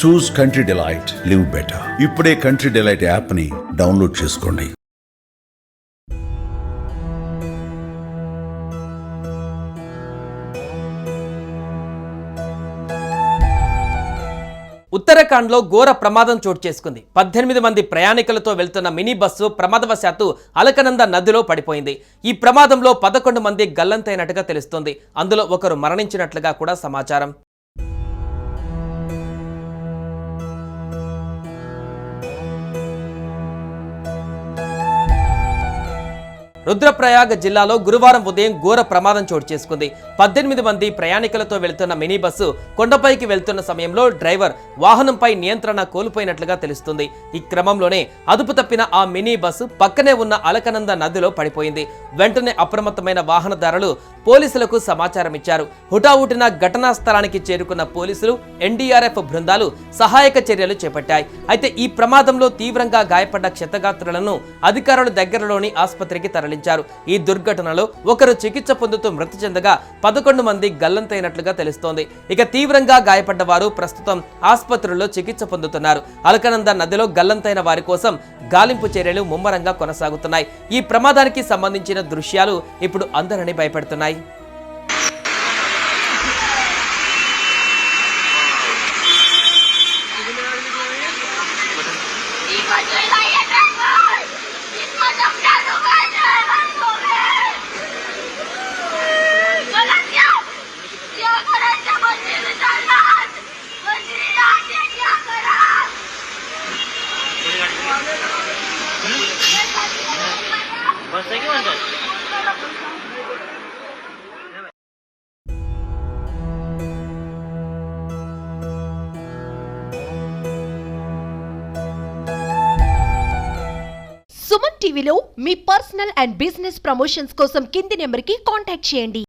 చూస్ country delight, live better. ఇప్పుడే country delight app ని download చేసుకోండి. ఉత్తరాఖండ్లో ఘోర ప్రమాదం చోటు చేసుకుంది. 18 మంది ప్రయాణికులతో వెళ్తున్న మినీ బస్సు ప్రమాదవశాత్తు అలకనంద నదిలో పడిపోయింది. ఈ ప్రమాదంలో 11 మంది గల్లంతైనట్టుగా తెలుస్తోంది. అందులో ఒకరు మరణించినట్లుగా కూడా సమాచారం. రుద్రప్రయాగ్ జిల్లాలో గురువారం ఉదయం ఘోర ప్రమాదం చోటు చేసుకుంది. 18 మంది ప్రయాణికులతో వెళ్తున్న మినీ బస్సు కొండపైకి వెళ్తున్న సమయంలో డ్రైవర్ వాహనంపై నియంత్రణ కోల్పోయినట్లుగా తెలుస్తుంది. ఈ క్రమంలోనే అదుపు తప్పిన ఆ మినీ బస్సు పక్కనే ఉన్న అలకనంద నదిలో పడిపోయింది. వెంటనే అప్రమత్తమైన వాహనదారులు పోలీసులకు సమాచారం ఇచ్చారు. హుటాహుటిన ఘటనా స్థలానికి చేరుకున్న పోలీసులు, ఎన్డీఆర్ఎఫ్ బృందాలు సహాయక చర్యలు చేపట్టాయి. అయితే ఈ ప్రమాదంలో తీవ్రంగా గాయపడ్డ క్షతగాత్రులను అధికారులు దగ్గరలోని ఆసుపత్రికి తరలించారు. ఈ దుర్ఘటనలో ఒకరు చికిత్స పొందుతూ మృతి చెందగా 11 మంది గల్లంతైనట్లుగా తెలుస్తోంది. ఇక తీవ్రంగా గాయపడ్డ వారు ప్రస్తుతం ఆసుపత్రుల్లో చికిత్స పొందుతున్నారు. అలకనంద నదిలో గల్లంతైన వారి కోసం గాలింపు చర్యలు ముమ్మరంగా కొనసాగుతున్నాయి. ఈ ప్రమాదానికి సంబంధించిన దృశ్యాలు ఇప్పుడు అందరినీ భయపెడుతున్నాయి. సుమన్ టీవీలో మీ పర్సనల్ అండ్ బిజినెస్ ప్రమోషన్స్ కోసం కింది నెంబర్కి కాంటాక్ట్ చేయండి.